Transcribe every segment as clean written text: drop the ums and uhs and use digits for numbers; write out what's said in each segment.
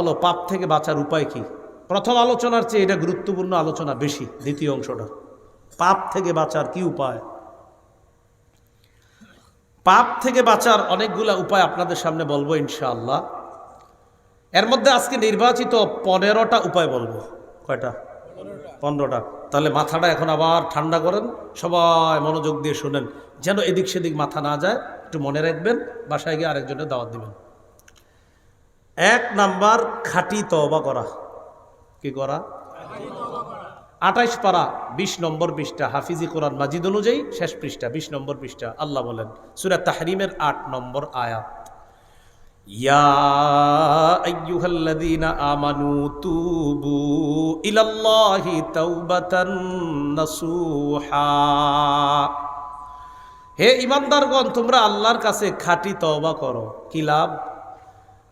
হলো পাপ থেকে বাঁচার উপায় কি। প্রথম আলোচনার চেয়ে এটা গুরুত্বপূর্ণ আলোচনা বেশি, দ্বিতীয় অংশটা পাপ থেকে বাঁচার কি উপায়। পাপ থেকে বাঁচার অনেকগুলা উপায় আপনাদের সামনে বলবো ইনশাআল্লাহ। এর মধ্যে আজকে নির্বাচিত 15টা উপায় বলবো। কয়টা? 15টা। তাহলে মাথাটা এখন আবার ঠান্ডা করেন, সবাই মনোযোগ দিয়ে শুনেন, যেন এদিক সেদিক মাথা না যায়। একটু মনে রাখবেন, বাসায় গিয়ে আরেকজনের দাওয়াত দিবেন। 1 নাম্বার, খাঁটি তওবা করা। কি করা? 28 পারা 20 নম্বর পৃষ্ঠা, হাফিজি কোরআন মাজিদ অনুযায়ী শেষ পৃষ্ঠা, 20 নম্বর পৃষ্ঠা। আল্লাহ বলেন সূরা তাহরিমের 8 নম্বর আয়াত, ইয়া আইয়ুহাল্লাযীনা আমানু তুবু ইলাল্লাহি তাওবাতান নাসুহা। হে ঈমানদারগণ, তোমরা আল্লাহর কাছে খাঁটি তওবা করো। কি লাভ?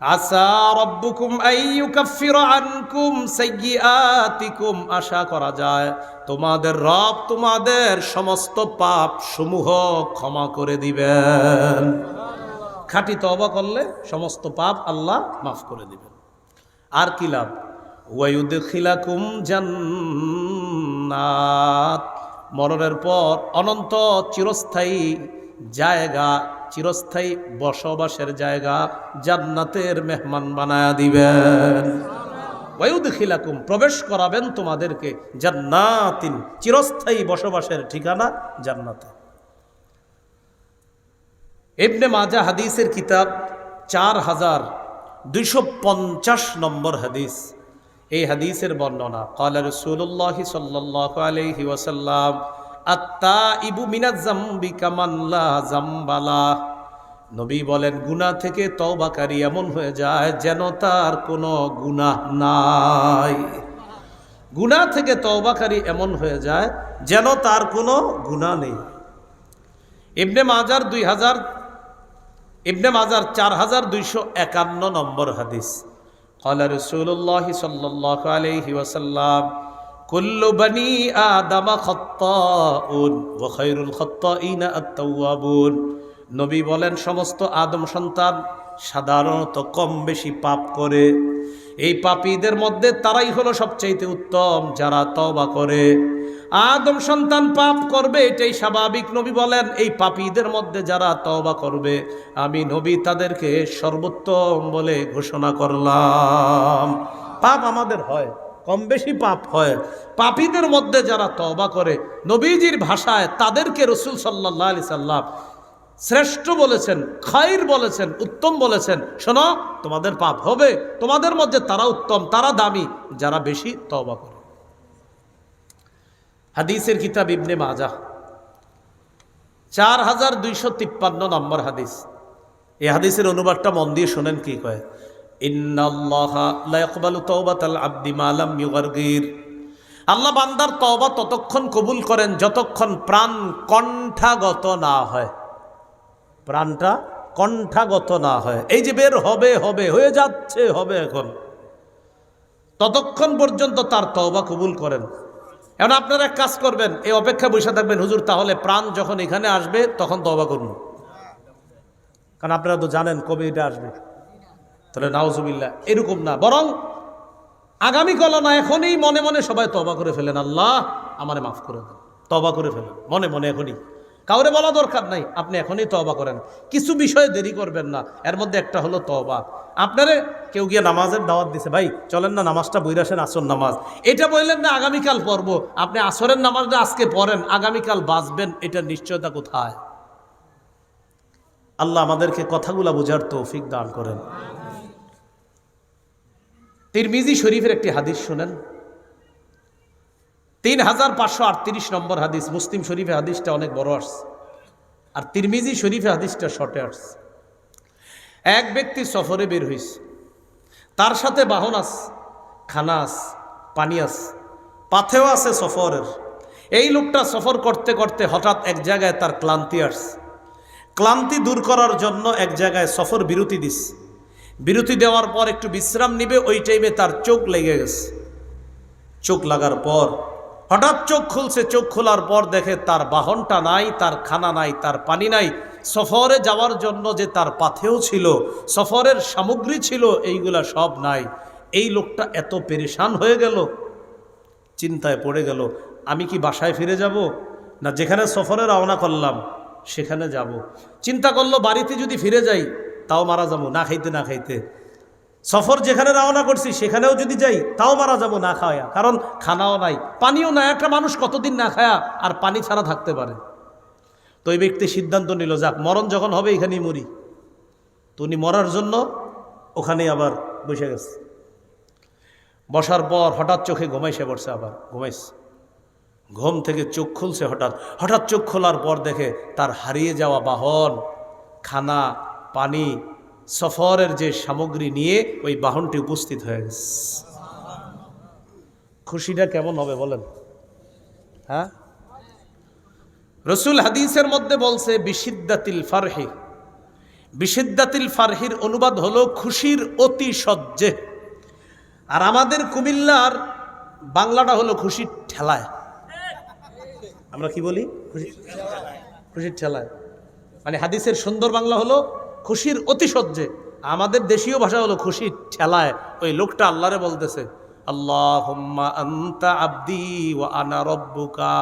আসা রব্বুকুম আইয়ুকাফিরা আনকুম সাইয়্যাতিকুম, আশা করা যায় তোমাদের রব তোমাদের সমস্ত পাপ সমূহ ক্ষমা করে দিবেন। খাঁটি তওবা করলে সমস্ত পাপ আল্লাহ মাফ করে দিবেন। আর কি লাভ? ওয়ায়ুদখিলাকুম জান্নাত, মরণের পর অনন্ত চিরস্থায়ী জায়গা, চিরস্থায়ী বসবাসের জায়গা জান্নাতের মেহমান বানায়া দিবেন। ওয়ায়ুদখিলাকুম, প্রবেশ করাবেন তোমাদেরকে, জান্নাতিন, চিরস্থায়ী বসবাসের ঠিকানা জান্নাতে। ইবনে মাজাহ হাদিসের কিতাব 4250 নম্বর হাদিস। এই হাদিসের বর্ণনা, ক্বালা রাসূলুল্লাহি সাল্লাল্লাহু আলাইহি ওয়াসাল্লাম আত-তাইবু মিনাজ যামবি কামান লা যামবালা। নবী বলেন, গুনাহ থেকে তওবাকারী এমন হয়ে যায় যেন তার কোনো গুনাহ নাই। গুনাহ থেকে তওবাকারী এমন হয়ে যায় যেন তার কোনো গুনাহ নেই। ইবনে মাজার 4251 নম্বর হাদিস, ক্বালা রাসূলুল্লাহি সাল্লাল্লাহু আলাইহি ওয়াসাল্লাম কুল্লু বনি আদম খাত্তাউন ওয়া খায়রুল খাত্তাইনা আত-তাওয়াবুন। নবী বলেন, সমস্ত আদম সন্তান সাধারণত কম বেশি পাপ করে। এই পাপীদের মধ্যে তারাই হলো সবচেয়ে উত্তম যারা তওবা করে। আদম সন্তান পাপ করবে, এটাই স্বাভাবিক। নবী বলেন, এই পাপীদের মধ্যে যারা তওবা করবে আমি নবী তাদেরকে সর্বোত্তম বলে ঘোষণা করলাম। পাপ আমাদের হয়, কম বেশি পাপ হয়। পাপীদের মধ্যে যারা তওবা করে, নবীজির ভাষায় তাদেরকে রাসূল সাল্লাল্লাহু আলাইহি সাল্লাম শ্রেষ্ঠ বলেছেন, খায়র বলেছেন, উত্তম বলেছেন। শোনো, তোমাদের পাপ হবে, তোমাদের মধ্যে তারা উত্তম, তারা দামি যারা বেশি তওবা করে। হাদিসের কিতাব ইবনে মাজাহ 4253 নম্বর হাদিস। এই হাদিসের অনুবাদটা মন দিয়ে শোনেন কি কয়, ইন্নাল্লাহা লা ইয়াকবালু তাওবাতাল আবদি মা লাম ইউগারগির। আল্লাহ বান্দার তওবা ততক্ষণ কবুল করেন যতক্ষণ প্রাণ কণ্ঠাগত না হয়। প্রাণটা কণ্ঠাগত না হয়, এই যে বের হবে হবে হয়ে যাচ্ছে, হবে এখন, ততক্ষণ পর্যন্ত তার তওবা কবুল করেন। এখন আপনারা এক কাজ করবেন, এই অপেক্ষা বসে থাকবেন, হুজুর তাহলে প্রাণ যখন এখানে আসবে তখন তওবা করুন, কারণ আপনারা তো জানেন কবে এটা আসবে। তাহলে নাউজুবিল্লাহ, এরকম না, বরং আগামীকাল না, এখনই মনে মনে সবাই তওবা করে ফেলেন, আল্লাহ আমারে মাফ করে দেন, তওবা করে ফেলেন মনে মনে এখনই। কাউরে বলা দরকার নাই, আপনি এখনই তওবা করেন। কিছু বিষয়ে দেরি করবেন না, এর মধ্যে একটা হলো তওবা। আপনারে কেউ গিয়ে নামাজের দাওয়াত দিছে, ভাই চলেন না নামাজটা পড়ে আসেন, আসর নামাজ, এটা বললেন না আগামীকাল পড়বো। আপনি আসরের নামাজটা আজকে পড়েন, আগামীকাল বাঁচবেন, এটার নিশ্চয়তা কোথায়? আল্লাহ আমাদেরকে কথাগুলা বোঝার তৌফিক দান করেন। তিরমিজি শরীফের একটি হাদিস শুনেন, 3538 নম্বর হাদিস। মুসলিম শরীফে হাদিসটা অনেক বড় আসছে, আর তিরমিজি শরীফে হাদিসটা শর্টে আসছে। এক ব্যক্তি সফরে বের হয়েছে, তার সাথে বাহন আছে, খানা আছে, পানি আছে, পাথেও আছে সফরের। এই লোকটা সফর করতে করতে হঠাৎ এক জায়গায় তার ক্লান্তি আসছে। ক্লান্তি দূর করার জন্য এক জায়গায় সফর বিরতি দিস। বিরতি দেওয়ার পর একটু বিশ্রাম নিবে, ওই টাইমে তার চোখ লেগে গেছে। চোখ লাগার পর হঠাৎ চোখ খুলছে, চোখ খোলার পর দেখে তার বাহনটা নাই, তার খানা নাই, তার পানি নাই। সফরে যাওয়ার জন্য যে তার পাথেও ছিল, সফরের সামগ্রী ছিল, এইগুলা সব নাই। এই লোকটা এত পেরেশান হয়ে গেল, চিন্তায় পড়ে গেল, আমি কি বাসায় ফিরে যাব না যেখানে সফরে রওনা করলাম সেখানে যাব। চিন্তা করলো বাড়িতে যদি ফিরে যাই তাও মারা যাবো না খাইতে না খাইতে, সফর যেখানে রওনা করছি সেখানেও যদি যাই তাও মারা যাবো না খাওয়া, কারণ খানাও নাই পানিও নাই। একটা মানুষ কতদিন না খায়া আর পানি ছাড়া থাকতে পারে? তো এই ব্যক্তি সিদ্ধান্ত নিল, যাক মরণ যখন হবে এখানেই মরি। তো উনি মরার জন্য ওখানেই আবার বসে গেছে। বসার পর হঠাৎ চোখে ঘুমাইছে পড়ছে, আবার ঘুমাইছে। ঘুম থেকে চোখ খুলছে, হঠাৎ চোখ খোলার পর দেখে তার হারিয়ে যাওয়া বাহন, খানা, পানি, সফরের যে সামগ্রী নিয়ে ওই বাহনটি উপস্থিত হয়ে গেছে। খুশিটা কেমন হবে বলেন? হ্যাঁ, রসুল হাদিসের মধ্যে বলছে বিশিদ্দাতিল ফারহি। বিশিদ্দাতিল ফারহির অনুবাদ হলো খুশির অতিশয্যে। আর আমাদের কুমিল্লার বাংলাটা হলো খুশির ঠেলায়। আমরা কি বলি? খুশির ঠেলায়। মানে হাদিসের সুন্দর বাংলা হলো খুশির অতিশয্যে, আমাদের দেশীয় ভাষা হলো খুশির ঠেলায়। ওই লোকটা আল্লাহরে বলতেছে, আল্লাহুম্মা আনতা আবদি ওয়া আনা রব্বুকা।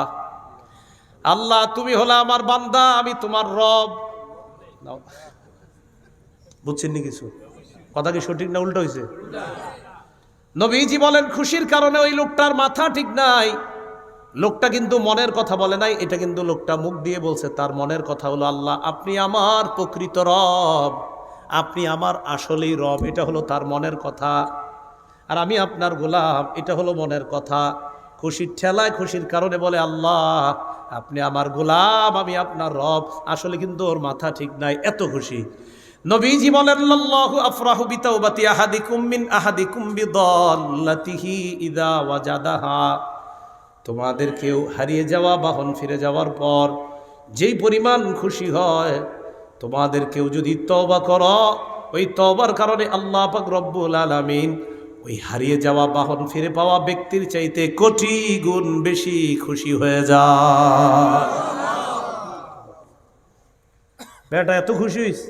আল্লাহ তুমি হলো আমার বান্দা, আমি তোমার রব। বুঝছেন নি কিছু? কথা কি সঠিক না উল্টো হয়েছে? নবীজি বলেন খুশির কারণে ওই লোকটার মাথা ঠিক নাই। লোকটা কিন্তু মনের কথা বলে নাই, এটা কিন্তু লোকটা মুখ দিয়ে বলছে। তার মনের কথা হলো, আল্লাহ আপনি আমার প্রকৃত রব, আপনি আমার আসলেই রব, এটা হলো তার মনের কথা। আর আমি আপনার গোলাম, এটা হলো মনের কথা। খুশির ঠেলায় খুশির কারণে বলে, আল্লাহ আপনি আমার গোলাম, আমি আপনার রব। আসলে কিন্তু ওর মাথা ঠিক নাই, এত খুশি। নবীজি বলেন, আল্লাহু আফরাহু বিতাওবাতি আহাদিকুম মিন আহাদিকুম বিদাল্লাতিহি ইযা ওয়াজাদাহা। তোমাদের কেউ হারিয়ে যাওয়া বাহন ফিরে যাওয়ার পর যেই পরিমাণ খুশি হয়, তোমাদের কেউ যদি তওবা করো, ওই তওবার কারণে আল্লাহ পাক রব্বুল আলামিন ওই হারিয়ে যাওয়া বাহন ফিরে পাওয়া ব্যক্তির চাইতে কোটি গুণ বেশি খুশি হয়ে যায়। বেটা এত খুশি হইস,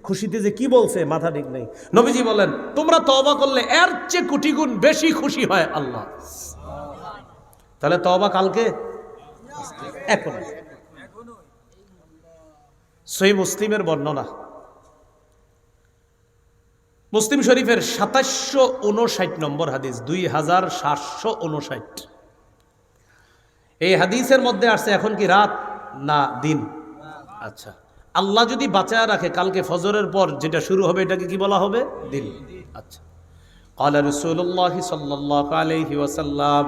খুশিতে যে কি বলছে মাথা ঠিক নেই। নবীজি বলেন, তোমরা তওবা করলে এর চেয়ে কোটি গুণ বেশি খুশি হয় আল্লাহ। তাহলে তওবা কালকে, এখন। সহিহ মুসলিমের বর্ণনা, মুসলিম শরীফের 2759 নম্বর হাদিস, 2759। এই হাদিসের মধ্যে আসছে এখন কি রাত না দিন? আচ্ছা, আল্লাহ যদি বাঁচায় রাখে কালকে ফজরের পর যেটা শুরু হবে এটাকে কি বলা হবে? দিন। আচ্ছা, قال رسول الله صلى الله عليه وسلم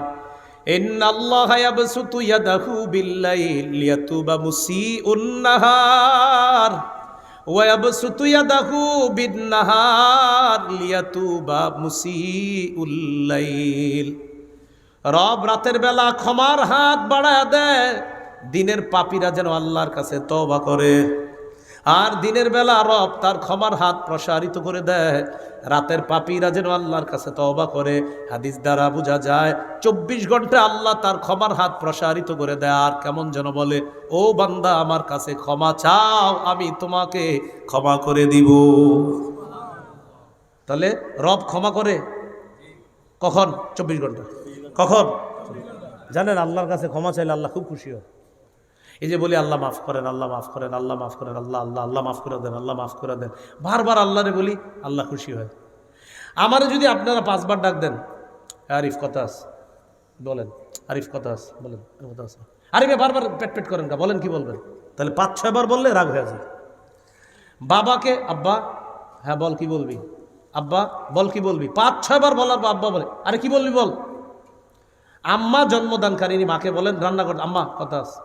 إن الله يبسط يده بالليل ليتوب مسيء النهار ويبسط يده بالنهار ليتوب مسيء الليل। রব রাতের বেলা ক্ষমার হাত বাড়ায় দেয়, দিনের পাপীরা যেন আল্লাহর কাছে তওবা করে। আর দিনের বেলা রব তার ক্ষমার হাত প্রসারিত করে দেয়, রাতের পাপীরা যেন আল্লাহর কাছে তওবা করে। হাদিস দ্বারা বোঝা যায় 24 ঘন্টা আল্লাহ তার ক্ষমার হাত প্রসারিত করে দেয়। আর কেমন যেন বলে, ও বান্দা আমার কাছে ক্ষমা চাও, আমি তোমাকে ক্ষমা করে দিব। তাহলে রব ক্ষমা করে কখন? 24 ঘন্টা। কখন জানেন? আল্লাহর কাছে ক্ষমা চাইলে আল্লাহ খুব খুশি হয়। এই যে বলি আল্লাহ মাফ করেন, আল্লাহ মাফ করেন, আল্লাহ মাফ করেন, আল্লাহ আল্লাহ আল্লাহ মাফ করে দেন, আল্লাহ মাফ করে দেন, বারবার আল্লাহরে বলি, আল্লাহ খুশি হয়। আমারে যদি আপনারা 5 বার ডাক দেন, আরিফ কথা আছে বলেন, আরিফ কথা আছে বলেন, কথা আছে আরিফে, বারবার পেট পেট করেন কা, বলেন কি বলবেন? তাহলে 5-6 বার বললে রাগ হয়ে যায়। বাবাকে আব্বা, হ্যাঁ বল কি বলবি, আব্বা বল কি বলবি, 5-6 বার বলার পর আব্বা বলে, আরে কি বলবি বল। আম্মা জন্মদানকারিনী মাকে বলেন, রান্না করতে আম্মা কথা আছে।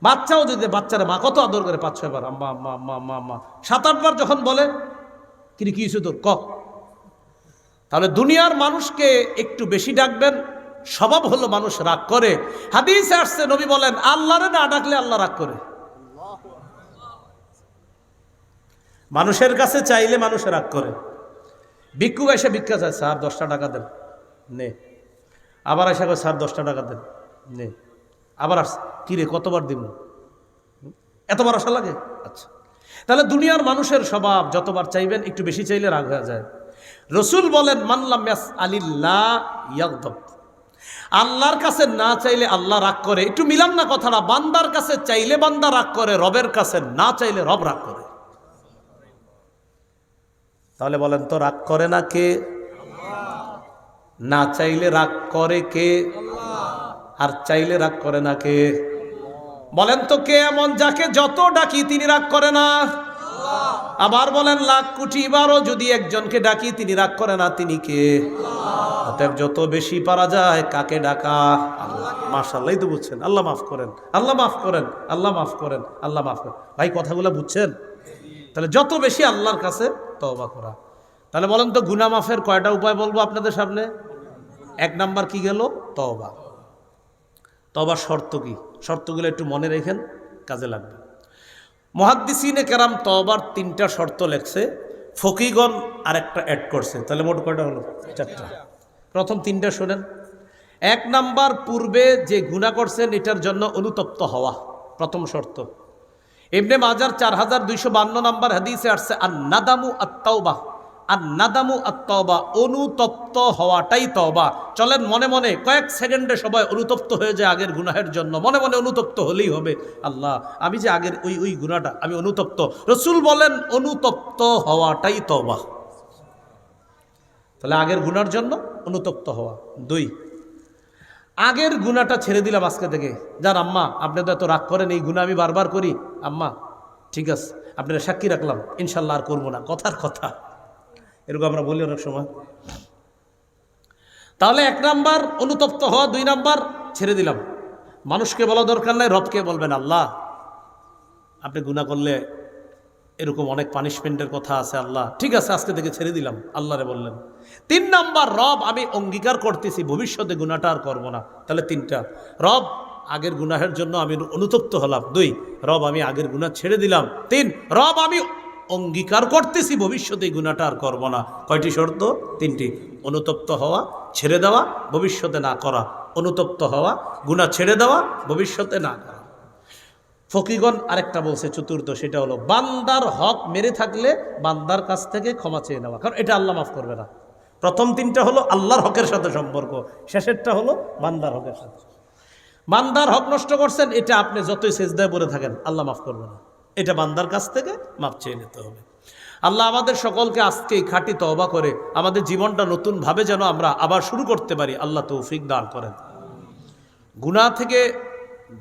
বাচ্চাও যদি, বাচ্চারা মা কত আদর করে, 5-6 বার আম্মা আম্মা আম্মা আম্মা আম্মা। 7-8 বার যখন বলে, কি হয়েছে তোর ক। তাহলে দুনিয়ার মানুষকে একটু বেশি ডাকবেন, স্বভাব হলো মানুষ রাগ করে। হাদিসে আসছে, নবী বলেন আল্লাহরে না ডাকলে আল্লাহ রাগ করে। মানুষের কাছে চাইলে মানুষ রাগ করে। ভিক্ষুক এসে ভিক্ষা চায়, স্যার 10টা টাকা দেন, নে। আবার এসে করে, স্যার 10টা টাকা দেন, নে। আবার আসছে, কিরে কতবার দিব, এতবার আশা লাগে। আচ্ছা, তাহলে দুনিয়ার মানুষের স্বভাব, যতবার চাইবেন একটু বেশি চাইলে রাগ হয়ে যায়। রসুল বলেন মান লাম ইয়াসআলিল্লাহ ইয়াগদাব, আল্লাহর কাছে না চাইলে আল্লাহ রাগ করে। একটু মিলান না কথাটা, বান্দার কাছে চাইলে বান্দা রাগ করে, রবের কাছে না চাইলে রব রাগ করে। তাহলে বলেন তো রাগ করে না কে? না চাইলে রাগ করে কে? আর চাইলে রাগ করে না কে? বলেন তো কে এমন যাকে যত ডাকি তিনি রাগ করে না? আবার বলেন লাখ কোটি বারও যদি একজনকে ডাকি তিনি রাগ করে না, তিনি কে? অতএব যত বেশি পারা যায় কাকে ডাকা? আল্লাহ। মাশাআল্লাহ, তো বুঝছেন। আল্লাহ মাফ করেন, আল্লাহ মাফ করেন, আল্লাহ মাফ করেন, আল্লাহ মাফ করেন। ভাই কথাগুলো বুঝছেন? তাহলে যত বেশি আল্লাহর কাছে তওবা করা। তাহলে বলেন তো গুনাহ মাফের কয়টা উপায় বলবো আপনাদের সামনে? এক নাম্বার কি গেল? তওবা। তওবার শর্ত কি? শর্তগুলো একটু মনে রেখেন, কাজে লাগবে। মুহাদ্দিসিনে কেরাম তওবার 3টা শর্ত লেখছে, ফকিগণ আরেকটা অ্যাড করছে। তাহলে মোট কয়টা হলো? 4টা। প্রথম 3টা শোনেন। 1 নাম্বার, পূর্বে যে গুনাহ করছেন এটার জন্য অনুতপ্ত হওয়া, প্রথম শর্ত। ইবনে মাজার 4252 নাম্বার হাদিসে আসছে আন-নাদামু আত-তাওবা, আন-নাদামু আত-তাওবা, অনুতপ্ত হওয়াটাই তওবা। চলেন মনে মনে কয়েক সেকেন্ডে সবাই অনুতপ্ত হয়ে যায় আগের গুনাহের জন্য। মনে মনে অনুতপ্ত হলেই হবে, আল্লাহ আমি যে আগের ওই গুনাহটা আমি অনুতপ্ত। রাসূল বলেন অনুতপ্ত হওয়াটাই তওবা। তাহলে আগের গুনার জন্য অনুতপ্ত হওয়া। 2, আগের গুনাহটা ছেড়ে দিলাম আজকে থেকে। যান আম্মা আপনি তো এত রাগ করেন, এই গুনাহ আমি বারবার করি, আম্মা ঠিক আছে আপনারা সাক্ষী রাখলাম ইনশাল্লাহ আর করবো না, কথার কথা। এরকম আমরা বলি অনেক সময়। তাহলে 1 নাম্বার অনুতপ্ত হওয়া, 2 নাম্বার ছেড়ে দিলাম। মানুষকে বলা দরকার নাই, রবকে বলবেন আল্লাহ আপনি গুনাহ করলে এরকম অনেক পানিশমেন্টের কথা আছে, আল্লাহ ঠিক আছে আজকে থেকে ছেড়ে দিলাম, আল্লাহরে বললেন। 3 নাম্বার, রব আমি অঙ্গীকার করতেছি ভবিষ্যতে গুনাহটা আর করবো না। তাহলে 3টা, রব আগের গুনাহের জন্য আমি অনুতপ্ত হলাম। 2, রব আমি আগের গুনাহ ছেড়ে দিলাম। 3, রব আমি অঙ্গীকার করতেছি ভবিষ্যতে এই গুনাহটা আর করবো না। কয়টি শর্ত? 3টি। অনুতপ্ত হওয়া, ছেড়ে দেওয়া, ভবিষ্যতে না করা। অনুতপ্ত হওয়া, গুনাহ ছেড়ে দেওয়া, ভবিষ্যতে না করা। ফকিগণ আরেকটা বলছে 4র্থ, সেটা হলো বান্দার হক মেরে থাকলে বান্দার কাছ থেকে ক্ষমা চেয়ে নেওয়া, কারণ এটা আল্লাহ মাফ করবে না। প্রথম 3টা হলো আল্লাহর হকের সাথে সম্পর্ক, শেষেরটা হলো বান্দার হকের সাথে। বান্দার হক নষ্ট করছেন, এটা আপনি যতই সেজদায় পড়ে থাকেন আল্লাহ মাফ করবে না, এটা বান্দার কাছ থেকে মাফ চেয়ে নিতে হবে। আল্লাহ আমাদের সকলকে আজকেই খাঁটি তওবা করে আমাদের জীবনটা নতুনভাবে যেন আমরা আবার শুরু করতে পারি, আল্লাহ তৌফিক দান করেন। গুনাহ থেকে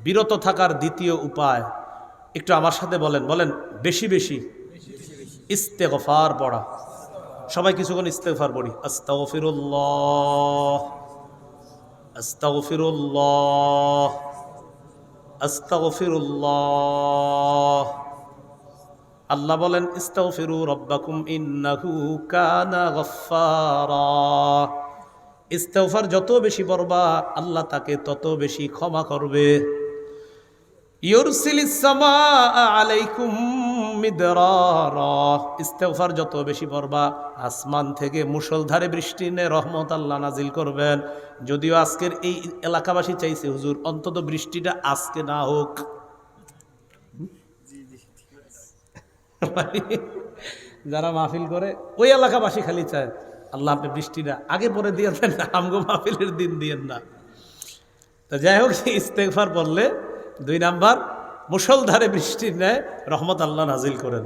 বিরত থাকার দ্বিতীয় উপায় একটু আমার সাথে বলেন, বেশি বেশি ইস্তেগফার পড়া। সবাই কিছুক্ষণ ইস্তেগফার পড়ি। আস্তাগফিরুল্লাহ, আস্তাগফিরুল্লাহ, আস্তাগফিরুল্লাহ। আল্লাহ বলেন ইস্তাগফিরু রাব্বাকুম ইন্নাহু কানা গফফারা। ইস্তেগফার যত বেশি পড়বা আল্লাহ তাকে তত বেশি ক্ষমা করবে। ইউরসিলিস সামাআ আলাইকুম মিদরারা। ইস্তেগফার যত বেশি পড়বা আসমান থেকে মুষলধারে বৃষ্টি এনে রহমত আল্লাহ নাজিল করবেন। যদিও আজকের এই এলাকাবাসী চাইছে হুজুর অন্তত বৃষ্টিটা আজকে না হোক। যারা মাহফিল করে ওই এলাকাবাসী খালি চায় আল্লাহ আপনি বৃষ্টিটা আগে পরে দিয়ে দেন না, আমগো মাহফিলের দিন দিয়েন না। তো যাই হোক, ইস্তেগফার পড়লে 2 নাম্বার মুষলধারে বৃষ্টির ন্যায় রহমত আল্লাহ নাজিল করেন।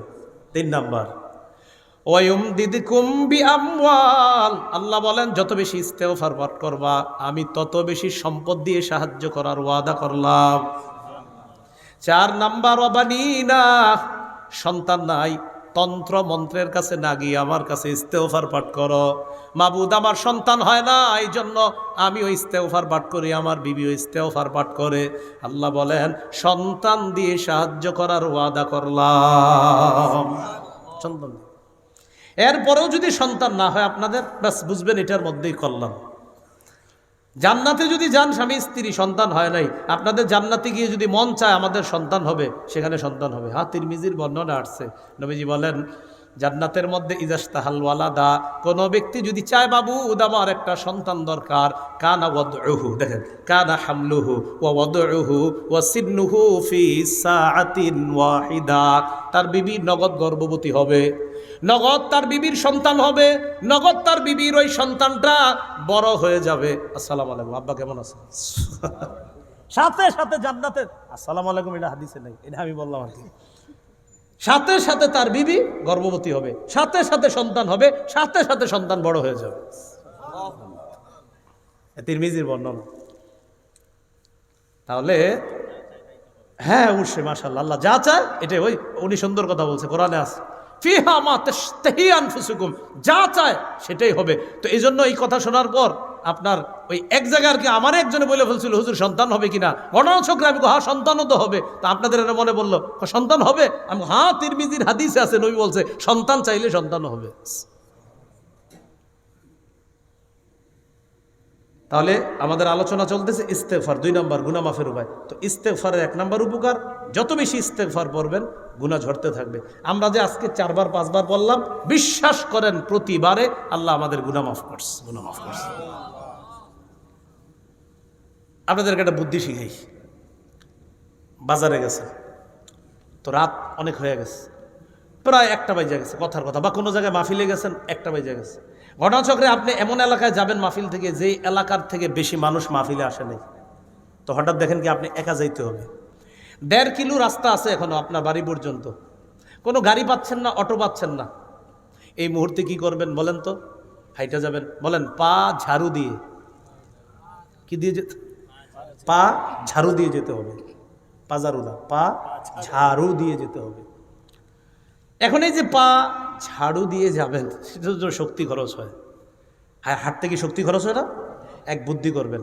3 নাম্বার ওয়ায়ুমদিদকুম বিআমওয়াল। আল্লাহ বলেন যত বেশি ইস্তেগফার পাঠ করবা আমি তত বেশি সম্পদ দিয়ে সাহায্য করার ওয়াদা করলাম। 4 নাম্বার ওয়াবানিনা। সন্তান নাই, তন্ত্র মন্ত্রের কাছে না গিয়ে আমার কাছে ইস্তেগফার পাঠ করো। মাবুদ আমার সন্তান হয় না, এই জন্য আমিও ইস্তেগফার পাঠ করি, আমার বিবিও ইস্তেগফার পাঠ করে। আল্লাহ বলেন সন্তান দিয়ে সাহায্য করার ওয়াদা করলাম। সন্তান, এরপরেও যদি সন্তান না হয় আপনাদের, ব্যাস বুঝবেন এটার মধ্যেই করলাম। জান্নাতে যদি যান স্বামী স্ত্রী সন্তান হয় নাই, আপনাদের জান্নাতে গিয়ে যদি মন চায় আমাদের সন্তান হবে, সেখানে সন্তান হবে। তিরমিজির বর্ণনা আসছে, নবীজি বলেন জান্নাতের মধ্যে ইজাস্তাহাল ওয়ালাদা, কোনো ব্যক্তি যদি চায় বাবু আমার একটা সন্তান দরকার, কানা ওয়াদউহু, দেখেন কানা হামলুহু ওয়া ওয়াদউহু ওয়া সিন্নুহু ফি সাআতিন ওয়াহিদা, তার বিবি নগদ গর্ভবতী হবে, নগদ তার বিবির সন্তান হবে, নগদ তার বিবির ওই সন্তানটা বড় হয়ে যাবে। আসসালামু আলাইকুম, আব্বা কেমন আছেন? সাথে সাথে জান্নাতের আসসালামু আলাইকুম, এটা হাদিসে নাই, এটা আমি বললাম আর কি। সাথে সাথে তার বিবি গর্ভবতী হবে, সাথে সাথে সন্তান হবে, সাথে সাথে সন্তান বড় হয়ে যাবে। তিরমিজির বর্ণনা। তাহলে হ্যাঁ অবশ্যই মাশাআল্লাহ, আল্লাহ যা চায় এটাই, ওই উনি সুন্দর কথা বলছে, কোরআনে আছে ফিহা মা তাশতাহি আনফুসুকুম, যা চায় সেটাই হবে। তো এই জন্য এই কথা শোনার পর আপনার ওই এক জায়গায় আর কি আমার একজনে বলে ফেলছিল হুজুর সন্তান হবে কিনা, ঘটনাচক্রে আমি হ্যাঁ সন্তানও তো হবে। তা আপনাদের এনে মনে বললো সন্তান হবে, আমি হ্যাঁ তিরমিজির হাদিসে আছে, নবী বলছে সন্তান চাইলে সন্তানও হবে। তাহলে আমাদের আলোচনা চলতেছে ইস্তেগফার, 2 নম্বর গুনাহ মাফের উপায়। তো ইস্তেগফারের 1 নম্বর উপকার, যত বেশি ইস্তেগফার পড়বেন গুনাহ ঝরতে থাকবে। আমরা যে আজকে 4 বার 5 বার বললাম, বিশ্বাস করেন প্রতিবারে আল্লাহ আমাদের গুনাহ মাফ করছে, গুনাহ মাফ করছে। আপনাদেরকে একটা বুদ্ধি শিখাই। বাজারে গেছে তো রাত অনেক হয়ে গেছে, প্রায় 1টা বাজে গেছে কথার কথা, বা কোনো জায়গায় মাহফিলে গেছেন 1টা বাজে গেছে। ঘটনাচক্রে আপনি এমন এলাকায় যাবেন মাহফিল থেকে, যে এলাকার থেকে বেশি মানুষ মাহফিলে আসে নাই, তো হঠাৎ দেখেন কি আপনি একা যাইতে হবে, 1.5 কিলো রাস্তা আছে এখনো আপনার বাড়ি পর্যন্ত, কোনো গাড়ি পাচ্ছেন না, অটো পাচ্ছেন না। এই মুহূর্তে কি করবেন বলেন তো? হাইটা যাবেন? বলেন পা ঝাড়ু দিয়ে, কি দিয়ে যেতে? পা ঝাড়ু দিয়ে যেতে হবে, পা ঝাড়ু না, পা ঝাড়ু দিয়ে যেতে হবে। এখন এই যে পা ঝাড়ু দিয়ে যাবেন, সেটার জন্য শক্তি খরচ হয়। হ্যাঁ, হাঁটতে কি শক্তি খরচ হয় না? এক বুদ্ধি করবেন,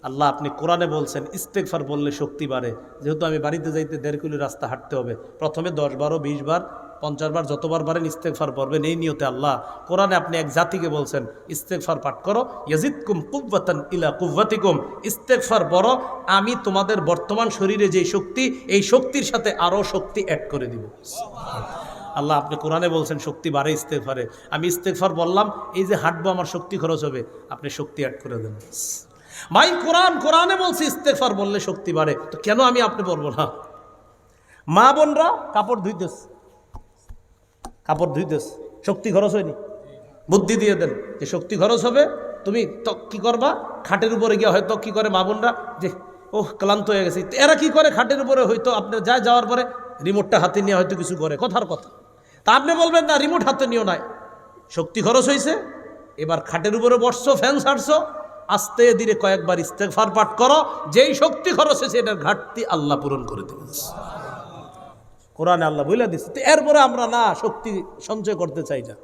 আল্লাহ আপনি কোরআনে বলছেন ইস্তেগফার বললে শক্তি বাড়ে, যেহেতু আমি বাড়িতে যাইতে 1.5 কিলো রাস্তা হাঁটতে হবে, প্রথমে 10 বার 20 বার 50 বার যতবার পারেন ইস্তেগফার পড়বেন এই নিয়তে। আল্লাহ কোরআনে আপনি এক জাতিকে বলছেন ইস্তেগফার পাঠ করো, ইয়াজিদকুম কুওয়াতান ইলা কুওয়াতিকুম, ইস্তেগফার পড়ো, আমি তোমাদের বর্তমান শরীরে যে শক্তি, এই শক্তির সাথে আরো শক্তি অ্যাড করে দিব। আল্লাহ আপনি কোরআনে বলছেন শক্তি বাড়ে ইস্তেগফারে, আমি ইস্তেগফার বললাম, এই যে হাঁটবো আমার শক্তি খরচ হবে, আপনি শক্তি অ্যাড করে দেন। ভাই কোরআনে বলছে ইস্তেগফার বললে শক্তি বাড়ে, তো কেন আমি আপনি বলবো না? মা বোনরা কাপড় ধুইতেছে, কাপড় ধুইতেছে, শক্তি খরচ হয়নি? বুদ্ধি দিয়ে দেন যে শক্তি খরচ হবে, তুমি তো কি করবা, খাটের উপরে গিয়ে হয়তো কি করে মা বোনরা যে ওহ ক্লান্ত হয়ে গেছে, এরা কি করে খাটের উপরে হয়তো আপনার যাওয়ার পরে রিমোটটা হাতে নিয়ে হয়তো কিছু করে, কথার কথা। তা আপনি বলবেন না রিমোট হাতে নিও না, শক্তি খরচ হয়েছে, এবার খাটের উপরে বসছো, ফ্যান ছাড়ছো, আস্তে ধীরে কয়েকবার ইস্তেগফার পাঠ করো, যেই শক্তি খরচ হয়েছে এটার ঘাটতি আল্লাহ পূরণ করে দেবে। কোরআনে আল্লাহ বলে দিচ্ছে। তো এরপরে আমরা না শক্তি সঞ্চয় করতে চাই না।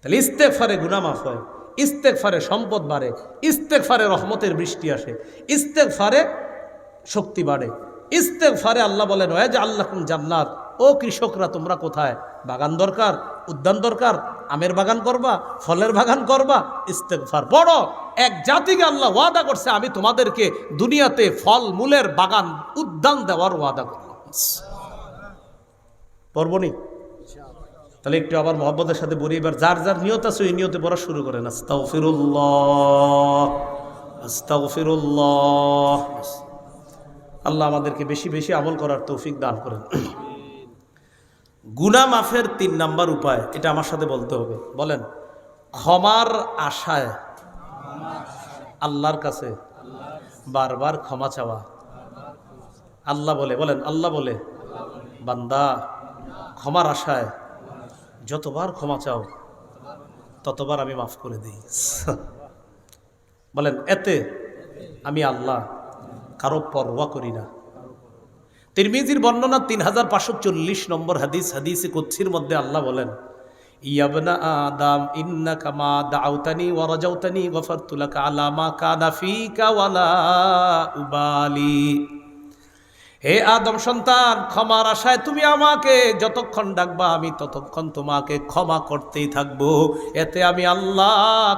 তাহলে ইস্তেগফারে গুনাহ মাফ হয়, ইস্তেগফারে সম্পদ বাড়ে, ইস্তেগফারে রহমতের বৃষ্টি আসে, ইস্তেগফারে শক্তি বাড়ে, ইস্তেগফারে আল্লাহ বলেন ওয়া জাআলনাকুম জান্নাত, ও কৃষকরা তোমরা কোথায়, বাগান দরকার, উদ্যান দরকার, আমের বাগান করবা, ফলের বাগান করবা, ইস্তেগফার পড়ো। এক জাতিকে আল্লাহ ওয়াদা করছে আমি তোমাদেরকে দুনিয়াতে ফল মূলের বাগান উদ্যান দেওয়ার ওয়াদা করলাম। পড়বনি? তাহলে একটু আবার মহব্বতের সাথে বলি, এবার যার যার নিয়ত আছে ওই নিয়তে পড়া শুরু করেন। আস্তাগফিরুল্লাহ, আস্তাগফিরুল্লাহ। আল্লাহ আমাদেরকে বেশি বেশি আমল করার তৌফিক দান করেন। গুনাহ মাফের 3 নাম্বার উপায়, এটা আমার সাথে বলতে হবে, বলেন ক্ষমার আশায় আল্লাহর কাছে বারবার ক্ষমা চাওয়া। আল্লাহ বলে, বলেন আল্লাহ বলে বান্দা ক্ষমার আশায় যতবার ক্ষমা চাও ততবার আমি মাফ করে দিই। বলেন এতে আমি আল্লাহ কারো পরোয়া করি না। তিরমিজির বর্ণনা 3540 নম্বর হাদিস, হাদিসে কুদসির মধ্যে আল্লাহ বলেন ইয়াবনা আদম ইন্নাকা মা দাউতানি ওয়া রাজাউতানি গফারতু লাকা আলা মা কানা ফিকা ওয়ালা উবালি। হে আদম সন্তান, ক্ষমার আশায় তুমি আমাকে যতক্ষণ ডাকবা আমি ততক্ষণ তোমাকে ক্ষমা করতেই থাকবো, এতে আমি আল্লাহ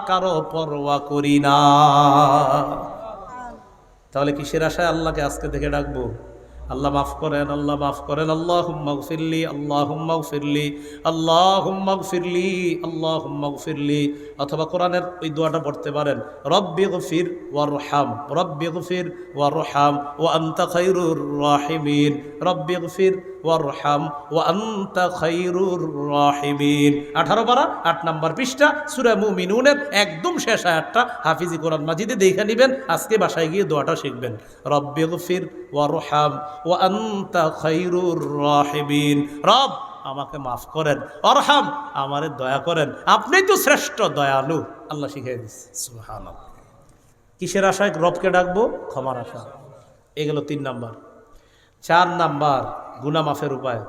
কারো পরোয়া করি না। তাহলে কিসের আশায় আল্লাহকে আজকে থেকে ডাকবো? আল্লাহ মাফ করেন, আল্লাহ মাফ করেন। আল্লাহুম্মা গফিরলি, আল্লাহুম্মা গফিরলি, আল্লাহুম্মা গফিরলি, আল্লাহুম্মা গফিরলি। অথবা কোরআনের ওই দোয়াটা পড়তে পারেন, রব্বি গফির ওয়ারহাম, রব্বি গফির ওয়ারহাম ওয়া আনতা খায়রুর রাহিমিন, রব্বি গফির ওয়ারহাম ওয়া আনতা খায়রুর রাহিমিন। 18 পারা 8 নম্বর পৃষ্ঠা, সূরা মুমিনুনের একদম শেষ আয়াতটা হাফিজি কোরআন মাজিদে দেখে নেবেন। আজকে বাসায় গিয়ে দোয়াটা শিখবেন, রব্বি গফির ওয়ারহাম ওয়া আনতা খায়রুর রাহিমিন। রব আমাকে মাফ করেন, অরহাম আমারে দয়া করেন, আপনি তো শ্রেষ্ঠ দয়ালু। আল্লাহ শিখিয়ে দিচ্ছে। সুবহানাল্লাহ। কিসের আশায় রবকে ডাকবো? ক্ষমার আশা। এগুলো 3 নাম্বার। 4 নাম্বার গুনাহ মাফের উপায়,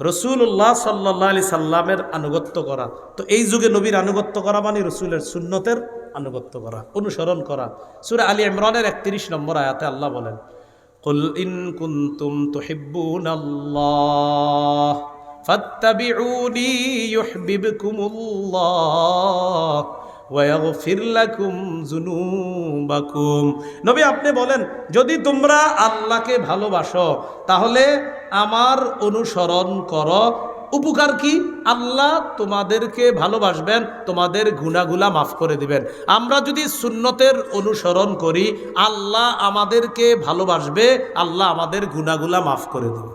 রাসূলুল্লাহ সাল্লাল্লাহু আলাইহি সাল্লামের আনুগত্য করা। তো এই যুগে নবীর আনুগত্য করা মানে রাসূলের সুন্নতের আনুগত্য করা, অনুসরণ করা। সূরা আলী ইমরানের 31 নম্বর আয়াতে আল্লাহ বলেন, কুল ইন কুনতুম তুহিব্বুনাল্লাহ ফাত্তাবিউনি ইউহিব্বুকুমুল্লাহ ওয়া ইয়াগফির লাকুম যুনুবাকুম। নবী আপনি বলেন, যদি তোমরা আল্লাহকে ভালোবাসো তাহলে আমার অনুসরণ করো। উপকার কি? আল্লাহ তোমাদেরকে ভালোবাসবেন, তোমাদের গুনাহগুলা মাফ করে দিবেন। আমরা যদি সুন্নতের অনুসরণ করি আল্লাহ আমাদেরকে ভালোবাসবে, আল্লাহ আমাদের গুনাহগুলা মাফ করে দিবে।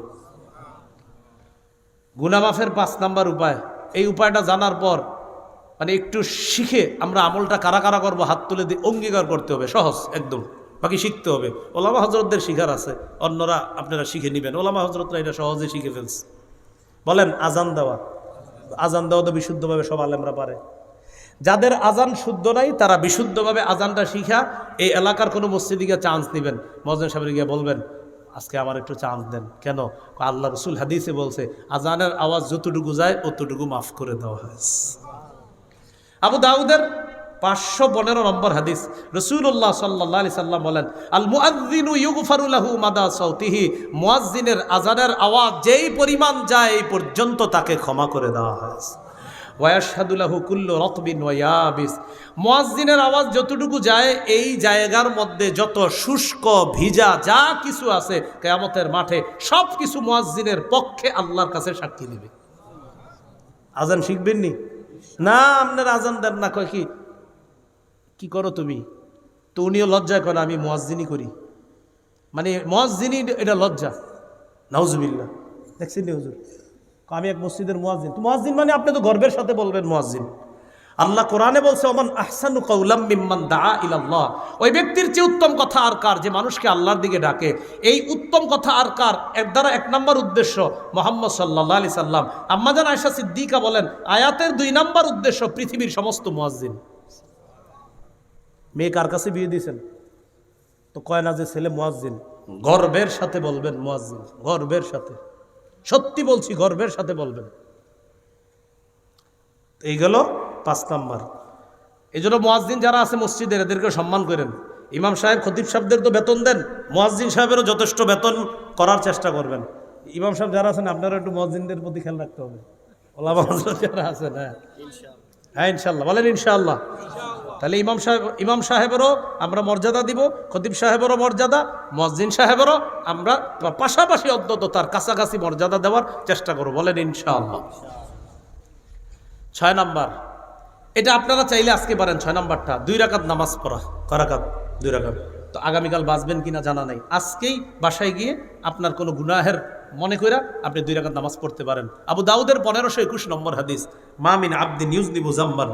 গুনাহ মাফের 5 নাম্বার উপায়। এই উপায়টা জানার পর মানে একটু শিখে আমরা আমলটা কারা কারা করবো হাত তুলে দিয়ে অঙ্গীকার করতে হবে। সহজ একদম, বাকি শিখতে হবে। ওলামা হজরতদের শিখার আছে, অন্যরা আপনারা শিখে নেবেন। ওলামা হজরতরা এটা সহজে শিখে ফেলছে। বলেন আজান দেওয়া, আজান দেওয়া তো বিশুদ্ধভাবে সব আলেমরা পারে। যাদের আজান শুদ্ধ নাই তারা বিশুদ্ধভাবে আজানটা শিখা এই এলাকার কোনো মসজিদে গিয়ে চান্স নেবেন, মুয়াজ্জিন সাহেবের গিয়ে বলবেন আজকে আমার একটু চান্স দেন। কেন? আল্লাহ রসুল হাদিসে বলছে আজানের আওয়াজ যতটুকু যায় অতটুকু মাফ করে দেওয়া হয়। আবু দাউদের 515 নম্বর হাদিস, রাসূলুল্লাহ সাল্লাল্লাহু আলাইহি সাল্লাম বলেন, আল মুআযযিনু ইউগফারু লাহু মাদা সাউতিহি, মুয়াজ্জিনের আজানের আওয়াজ যেই পরিমাণ যায় এই পর্যন্ত তাকে ক্ষমা করে দেওয়া হয়। ওয়া ইয়াশহাদু লাহু কুল্লু রাতবিন ওয়া ইয়াবিস, মুয়াজ্জিনের আওয়াজ যতটুকু যায় এই জায়গার মধ্যে যত শুষ্ক ভিজা যা কিছু আছে কিয়ামতের মাঠে সব কিছু মুয়াজ্জিনের পক্ষে আল্লাহর কাছে সাক্ষী দিবে। আজান শিখবেন নি? না, আপনার আজান দেন না। কয় কি করো তুমি? তো উনিও লজ্জায় করে আমি মুয়াজ্জিনি করি, মানে মুয়াজ্জিনি এটা লজ্জা। নাউজুবিল্লাহ। দেখছেন নি হুজুর, আমি এক মসজিদের মুয়াজ্জিন। তো মুয়াজ্জিন মানে আপনি তো গর্বের সাথে বলবেন মুয়াজ্জিন। আল্লাহ কোরআনে বলছে, ওমান আহসানু কাওলাম মিম্মান দাআ ইলাল্লাহ, ওই ব্যক্তির চেয়ে উত্তম কথা আর কার যে মানুষকে আল্লাহর দিকে ডাকে। এই উত্তম কথা আর কার? এর দ্বারা 1 নম্বর উদ্দেশ্য মুহাম্মদ সাল্লাল্লাহু আলাইহি সাল্লাম। আম্মাজান আয়েশা সিদ্দিকা বলেন, আয়াতের 2 নম্বর উদ্দেশ্য পৃথিবীর সমস্ত মুয়াজ্জিন। মেয়ে কার কাছে বিয়ে দিয়েছেন? তো কয় না যে ছেলে মুয়াজ্জিন। গর্বের সাথে বলবেন মুয়াজ্জিন, গর্বের সাথে। সত্যি বলছি, গর্বের সাথে বলবেন। এই গেল 5 নাম্বার। এই জন্য মুয়াজ্জিন যারা আছে মসজিদের এদেরকে সম্মান করেন। ইমাম সাহেব খতিব সাহেবদের তো বেতন দেন, মুয়াজ্জিন সাহেবেরও যথেষ্ট বেতন করার চেষ্টা করবেন। ইমাম সাহেব যারা আছেন আপনারা একটু মুয়াজ্জিনদের প্রতি খেয়াল রাখতে হবে। ওলামা হযরত যারা আছেন, হ্যাঁ ইনশাআল্লাহ বলেন ইনশাআল্লাহ। তাহলে ইমাম সাহেবেরও আমরা মর্যাদা দিব, খতিব সাহেবেরও মর্যাদা, মুয়াজ্জিন সাহেবেরও আমরা পাশাপাশি অন্তত তার কাছাকাছি মর্যাদা দেওয়ার চেষ্টা করব। বলেন ইনশাআল্লাহ। 6 নাম্বার, এটা আপনারা চাইলে আজকে পারেন। 6 নাম্বারটা 2 রাকাত নামাজ পড়া। কয় রাকাত? 2 রাকাত। তো আগামীকাল বাঁচবেন কিনা জানা নাই। আজকেই বাসায় গিয়ে আপনার কোনো গুনাহের মনে কইরা আপনি 2 রাকাত নামাজ পড়তে পারেন। আবু দাউদের 1521 নম্বর হাদিস, মা মিন আবদিন ইউযনিবু যামবান,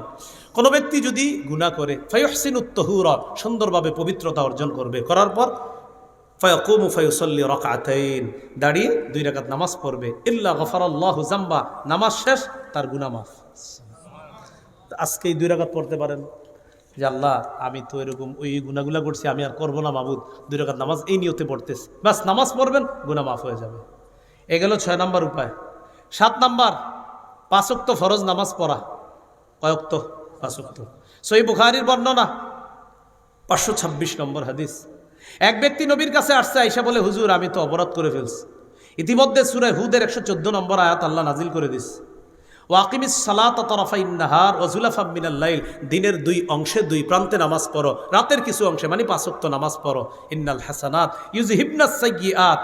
কোনো ব্যক্তি যদি গুনাহ করে ফায়ুহসিনুত তাহুরা, সুন্দরভাবে পবিত্রতা অর্জন করবে, করার পর ফায়াকুমু ফায়ুসাল্লি রাকাতাইন, দাঁড়িয়ে 2 রাকাত নামাজ পড়বে, ইল্লা গফারাল্লাহু যামবা, নামাজ শেষ তার গুনাহ মাফ। আজকে এই 2 রাকাত পড়তে পারেন যে আল্লাহ আমি তো এরকম ওই গুনাহগুলা করছি, আমি আর করবো না মাবুদ, 2 রাকাত নামাজ এই নিয়তে পড়তেছি, বাস নামাজ পড়বেন, গুনাহ মাফ হয়ে যাবে। এ গেল 6 নাম্বার উপায়। 7 নাম্বার 5 ওয়াক্ত ফরজ নামাজ পড়া। কয় ওয়াক্ত? 5 ওয়াক্ত। সহিহ বুখারীর বর্ণনা 526 নম্বর হাদিস, এক ব্যক্তি নবীর কাছে আসছে, আয়েশা বলে হুজুর আমি তো অপরাধ করে ফেলছি। ইতিমধ্যে সূরা হুদের 114 নম্বর আয়াত আল্লাহ নাজিল করে দিস, ওয়াকিমিস সালাতা তারাফাইন নাহার ওয়া যুলাফাম মিনাল লাইল, দিনের 2 অংশে 2 প্রান্তে নামাজ পড়ো, রাতের কিছু অংশে মানে 5 ওয়াক্ত নামাজ পড়ো। ইন্নাল হাসানাত ইউযহিবনাস সাইয়্যাত,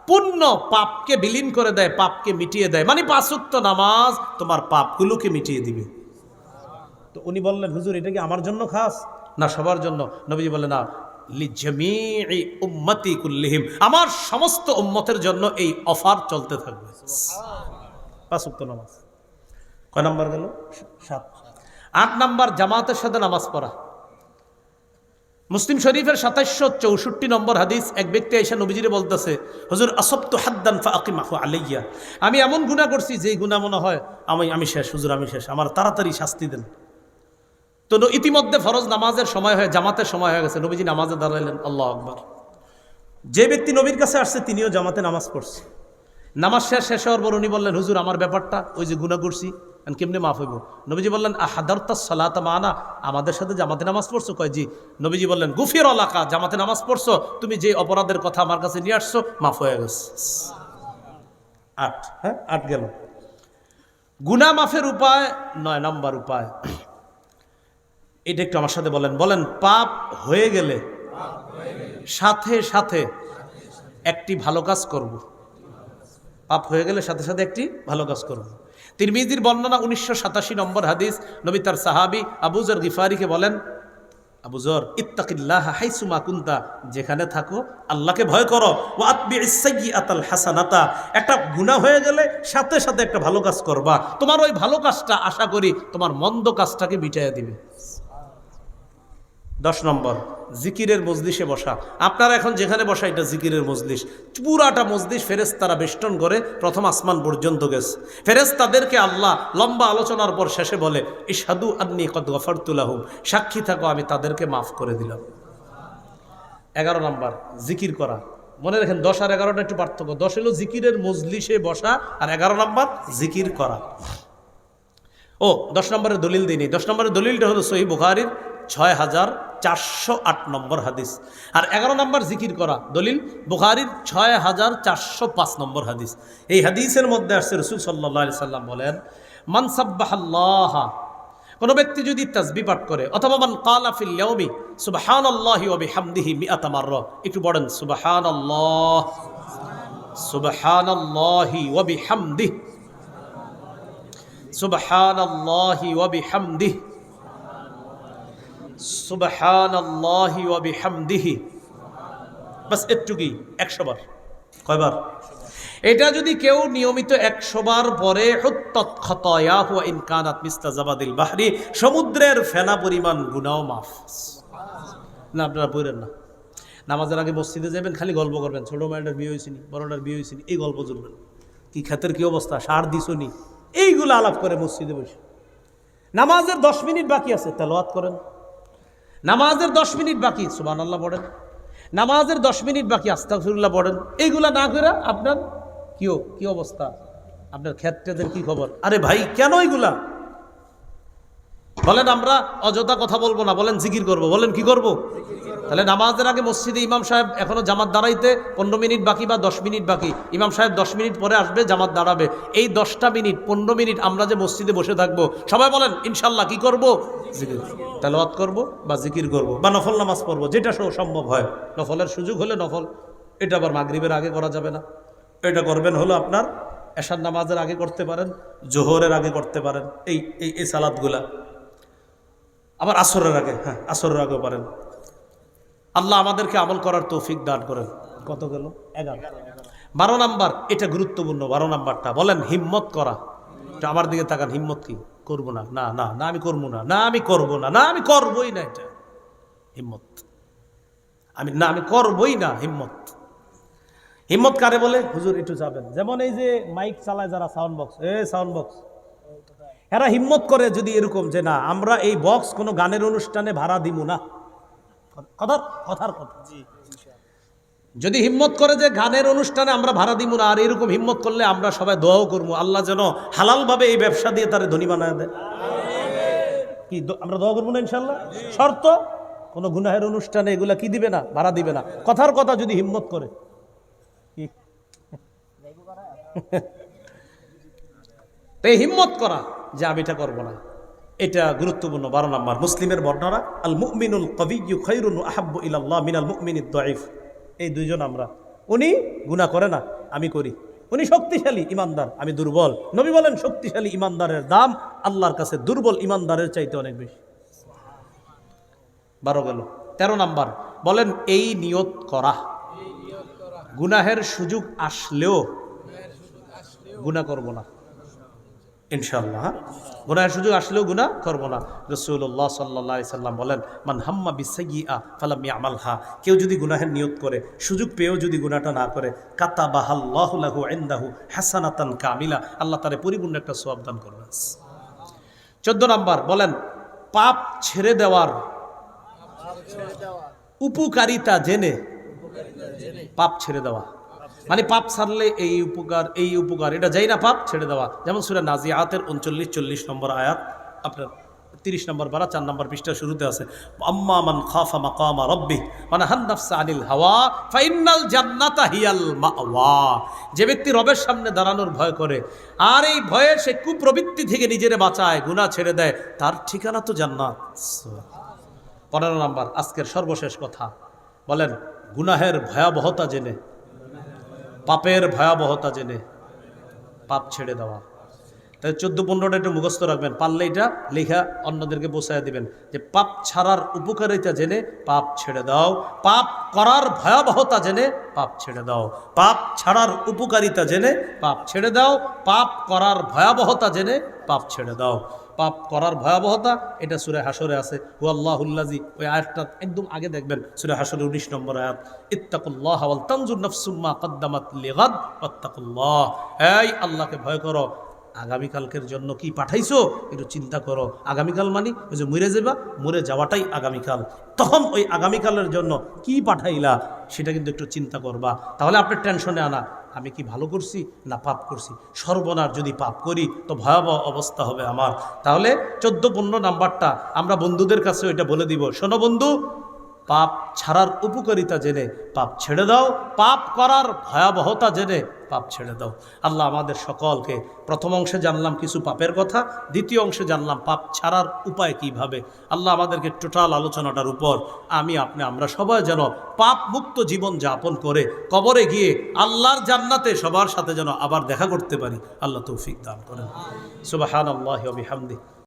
পুণ্য পাপকে বিলীন করে দেয়, পাপকে মিটিয়ে দেয়। মানে 5 ওয়াক্ত নামাজ তোমার পাপগুলোকে মিটিয়ে দিবে। তো উনি বললেন, হুজুর এটা কি আমার জন্য খাস না সবার জন্য? নবীজি বললেন, না, লিজামিই উম্মতি কুল্লিহিম, আমার সমস্ত উম্মতের জন্য এই অফার চলতে থাকবে। 5 ওয়াক্ত নামাজ। কয় নাম্বার গেল? 7। 8 নাম্বার জামাতের সাথে নামাজ পড়া। মুসলিম শরীফের 2764 নম্বর হাদিস, এক ব্যক্তি এসে নবীজিরে বলতেছে, হুজুর আসাবতু হাদ্দান ফাআকিমাহু আলাইয়া, আমি এমন গুনাহ করছি যে গুনাহ মনে হয় আমি শেষ, হুজুর আমি শেষ, আমার তাড়াতাড়ি শাস্তি দেন। তো ইতিমধ্যে ফরজ নামাজের সময় হয়ে, জামাতের সময় হয়ে গেছে। নবীজি নামাজে দাঁড়াইলেন, আল্লাহু আকবার। যে ব্যক্তি নবীর কাছে আসছে তিনিও জামাতে নামাজ পড়ছে। নামাজ শেষ হওয়ার পর উনি বললেন, হুজুর আমার ব্যাপারটা, ওই যে গুনাহ করছি, কেমনে মাফ হইব? নবীজি বললেন, আহাদারতাস সালাতা মানা, আমাদের সাথে জামাতে নামাজ পড়ছো? কয় জি। নবীজি বললেন, গুফির লাকা, জামাতে নামাজ পড়ছো, তুমি যে অপরাধের কথা আমার কাছে নিয়ে আসছো মাফ হয়ে গেছে। 8, হ্যাঁ 8 গেল। গুনাহ মাফের উপায় 9 নম্বর উপায়, এটা একটু আমার সাথে বলেন। পাপ হয়ে গেলে সাথে সাথে একটি ভালো কাজ করব। পাপ হয়ে গেলে সাথে সাথে একটি ভালো কাজ করব। তিরমিজির বর্ণনা 1987 নম্বর হাদিস, নবী তার সাহাবী আবু যর গিফারিকে বলেন, আবু যর ইত্তাকিল্লাহ হাইসুমা কুনতা, যেখানে থাকো আল্লাহকে ভয় করো, ওয়া আতবিইস সাইয়্যাতাল হাসানাতা, একটা গুনাহ হয়ে গেলে সাথে সাথে একটা ভালো কাজ করবা, তোমার ওই ভালো কাজটা আশা করি তোমার মন্দ কাজটাকে মিটাইয়া দিবে। 10 নম্বর, জিকিরের মজলিসে বসা। আপনারা এখন যেখানে বসা এটা জিকিরের মজলিস। পুরাটা মজলিস ফেরেশতারা বেষ্টন করে প্রথম আসমান পর্যন্ত গেছে। ফেরেশতাদেরকে আল্লাহ লম্বা আলোচনার পর শেষে বলে, ইশহাদু আন্নী কদ গফারতু লাহুম, সাক্ষী থাকো আমি তাদেরকে মাফ করে দিলাম। 11 নম্বর, জিকির করা। মনে রাখেন 10 আর 11টা একটু পার্থক্য। 10 হলো জিকিরের মজলিসে বসা, আর 11 নম্বর জিকির করা। 10 নম্বরের দলিল দিইনি। 10 নম্বরের দলিলটা হলো সহিহ বুখারীর 6408 নম্বর হাদিস। আর 11 নম্বর জিকির করা দলিল বুখারীর 6405 নম্বর হাদিস। এই হাদিসের মধ্যে আসছে, রাসূল সাল্লাল্লাহু আলাইহি সাল্লাম বলেন, মান সাব্বাহাল্লাহ, কোন ব্যক্তি যদি তাসবিহ পাঠ করে, অথবা মান ক্বালা ফিল ইয়াউমি সুবহানাল্লাহি ওয়া বিহামদিহি মিআতা মাররা, একটু পড়েন সুবহানাল্লাহ, সুবহানাল্লাহি ওয়া বিহামদিহি, সুবহানাল্লাহি ওয়া বিহামদিহি, সুবহানাল্লাহি ওয়া বিহামদিহি, বাস এটুকুই 100 বার। কয়বার? এটা যদি কেউ নিয়মিত 100 বার পরে, হুত্তাত খাতায়াহু ওয়া ইন কানাত মিসলা জাবাদিল বাহরি, সমুদ্রের ফেনা পরিমাণ গুনাহ মাফ। না আপনারা পড়েন না, নামাজের আগে মসজিদে যাবেন, খালি গল্প করবেন, ছোট মেয়েটার বিয়ে হয়েছিনি, বড়টার বিয়ে হয়েছিনি, এই গল্প চলবেন। কি ক্ষেতের কি অবস্থা, সার দিছনি, এইগুলো আলাপ করে মসজিদে বসে। নামাজের 10 মিনিট বাকি আছে, তেলাওয়াত করেন। নামাজের 10 মিনিট বাকি, সুবহানাল্লাহ পড়েন। নামাজের 10 মিনিট বাকি, আস্তাগফিরুল্লাহ পড়েন। এইগুলা না করে আপনার কি অবস্থা, আপনার ক্ষেত্রেদের কি খবর? আরে ভাই কেন এইগুলা বলেন? আমরা অযথা কথা বলবো না, বলেন জিকির করব। বলেন কি করব? তাহলে নামাজের আগে মসজিদে ইমাম সাহেব এখনো জামাত দাঁড়াইতে 15 মিনিট বাকি বা 10 মিনিট বাকি, ইমাম সাহেব 10 মিনিট পরে আসবে, জামাত দাঁড়াবে। এই 10টা মিনিট 15 মিনিট আমরা যে মসজিদে বসে থাকবো, সবাই বলেন ইনশাল্লাহ কি করব? জিকির, তেলাওয়াত করব বা জিকির করব বা নফল নামাজ পড়বো, যেটা সম্ভব হয়। নফলের সুযোগ হলে নফল, এটা আবার মাগরিবের আগে করা যাবে না। এটা করবেন হলো আপনার এশার নামাজের আগে করতে পারেন, জোহরের আগে করতে পারেন, এই সালাতগুলা। আবার আসরের আগে, হ্যাঁ আসরের আগেও পারেন। আল্লাহ আমাদেরকে আমল করার তৌফিক দান করেন। কত গেল? 11। 12 নাম্বার, এটা গুরুত্বপূর্ণ। 12 নাম্বারটা বলেন হিম্মত করা। এটা আমার দিকে তাকান, হিম্মত কি? করবো না, না না না আমি করবো না, না আমি করবো না, না আমি করবোই না, এটা হিম্মত। আমি করবোই না, হিম্মত। হিম্মত কারে বলে? হুজুর একটু যাবেন, যেমন এই যে মাইক চালায় যারা, সাউন্ড বক্স, সাউন্ড বক্স, এরা হিম্মত করে যদি এরকম যে না আমরা এই বক্স কোনো গানের অনুষ্ঠানে ভাড়া দিব না, কথার কথা। যদি হিম্মত করে যে গানের অনুষ্ঠানে আমরা ভাড়া দিব না, আর এরকম হিম্মত করলে আমরা সবাই দোয়াও করবো, আল্লাহ যেন হালালভাবে এই ব্যবসা দিয়ে তারে ধনী বানায় দেয়। কি আমরা দোয়া করবো না ইনশাল্লাহ? শর্ত, কোনো গুনাহের অনুষ্ঠানে এগুলা কি দিবে না, ভাড়া দিবে না। কথার কথা যদি হিম্মত করে, এই হিম্মত করা যে আমি এটা করবো না, এটা গুরুত্বপূর্ণ। 12 নম্বর, মুসলিমের বর্ণনা, আল মুমিনুল কবিয়্যু খায়রুন ওয়া আহাব্বু ইলাল্লাহ মিনাল মুমিনিদ দাঈফ। এই দুইজন আমরা, উনি গুনাহ করে না আমি করি। উনি শক্তিশালী ইমানদার, আমি দুর্বল। নবী বলেন শক্তিশালী ইমানদারের দাম আল্লাহর কাছে দুর্বল ইমানদারের চাইতে অনেক বেশি। 12 গেল। 13 নাম্বার বলেন এই নিয়ত করা গুনাহের সুযোগ আসলেও গুনাহ করব না ইনশাআল্লাহ। গুনাহের সুযোগ আসলেও গুনাহ করব না। রাসূলুল্লাহ সাল্লাল্লাহু আলাইহি সাল্লাম বলেন মান হাম্মা বিসাইয়্যিআ ফালাম ইয়ামালহা, কেউ যদি গুনাহের নিয়ত করে সুযোগ পেয়েও যদি গুনাহটা না করে, কাতাবাহাল্লাহু লাহু ইনদাহু হাসানাতান কামিলা, আল্লাহ তাআলা পরিপূর্ণ একটা সওয়াব দান করবেন। 14 নাম্বার বলেন পাপ ছেড়ে দেওয়ার উপকারিতা জেনে পাপ ছেড়ে দেওয়া, মানে পাপ ছাড়লে এই উপকার এটা যাই না, পাপ ছেড়ে দেওয়া। যেমন সূরা নাজিআতের 39-40 নম্বর আয়াত, আপনার 30 নম্বর পারা 4 নম্বর পৃষ্ঠা শুরুতে আছে, আম্মা মান খাফা মাকামা রাব্বিহ ওয়া নাহান নাফসা আনিল হাওয়া ফাইন্নাল জান্নাতা হিয়াল মাওয়া। যে ব্যক্তি রবের সামনে দাঁড়ানোর ভয় করে আর এই ভয়ে সে কুপ্রবৃত্তি থেকে নিজেরে বাঁচায়, গুনাহ ছেড়ে দেয়, তার ঠিকানা তো জান্নাত। 15 নম্বর আজকের সর্বশেষ কথা বলেন গুনাহের ভয়াবহতা জেনে, পাপের ভয়াবহতা জেনে পাপ ছেড়ে দেওয়া। তাই 14-15টা একটু মুখস্থ রাখবেন, পারলে এটা লেখা অন্যদেরকে বোঝায় দিবেন যে পাপ ছাড়ার উপকারিতা জেনে পাপ ছেড়ে দাও, পাপ করার ভয়াবহতা জেনে পাপ ছেড়ে দাও, পাপ ছাড়ার উপকারিতা জেনে পাপ ছেড়ে দাও, পাপ করার ভয়াবহতা জেনে পাপ ছেড়ে দাও। পাপ করার ভয়াবহতা এটা সূরা হাসরে আছে, হুয়াল্লাহুল্লাযী, ওই আয়াতটা একদম আগে দেখবেন, সূরা হাসরে 19 নম্বর আয়াত, ইত্তাকুল্লাহ ওয়াল তানজুর নাফসুম মা কদ্দামাত লিগাদ ওয়াত্তাকুল্লাহ। এই আল্লাহকে ভয় করো, আগামীকালকের জন্য কি পাঠাইছো একটু চিন্তা করো। আগামীকাল মানে ওই যে মরে যাবা, মরে যাওয়াটাই আগামীকাল, তখন ওই আগামীকালের জন্য কি পাঠাইলা সেটা কিন্তু একটু চিন্তা করবা। তাহলে আপনার টেনশনে আনা আমি কি ভালো করছি না পাপ করছি, সর্বনাশ যদি পাপ করি তো ভয়াবহ অবস্থা হবে আমার। তাহলে 14-15 নাম্বারটা আমরা বন্ধুদের কাছে ওইটা বলে দিব, শোনো বন্ধু, পাপ ছাড়ার উপকারিতা জেনে পাপ ছেড়ে দাও, পাপ করার ভয়াবহতা জেনে পাপ ছেড়ে দাও। আল্লাহ আমাদের সকলকে, প্রথম অংশে জানলাম কিছু পাপের কথা, দ্বিতীয় অংশে জানলাম পাপ ছাড়ার উপায় কিভাবে। আল্লাহ আমাদেরকে টোটাল আলোচনাটার উপর আমরা সবাই যেন পাপ মুক্ত জীবন যাপন করে কবরে গিয়ে আল্লাহর জান্নাতে সবার সাথে যেন আবার দেখা করতে পারি। আল্লাহ তৌফিক দান করেন। সুবহানাল্লাহি ওয়া বিহামদিহি।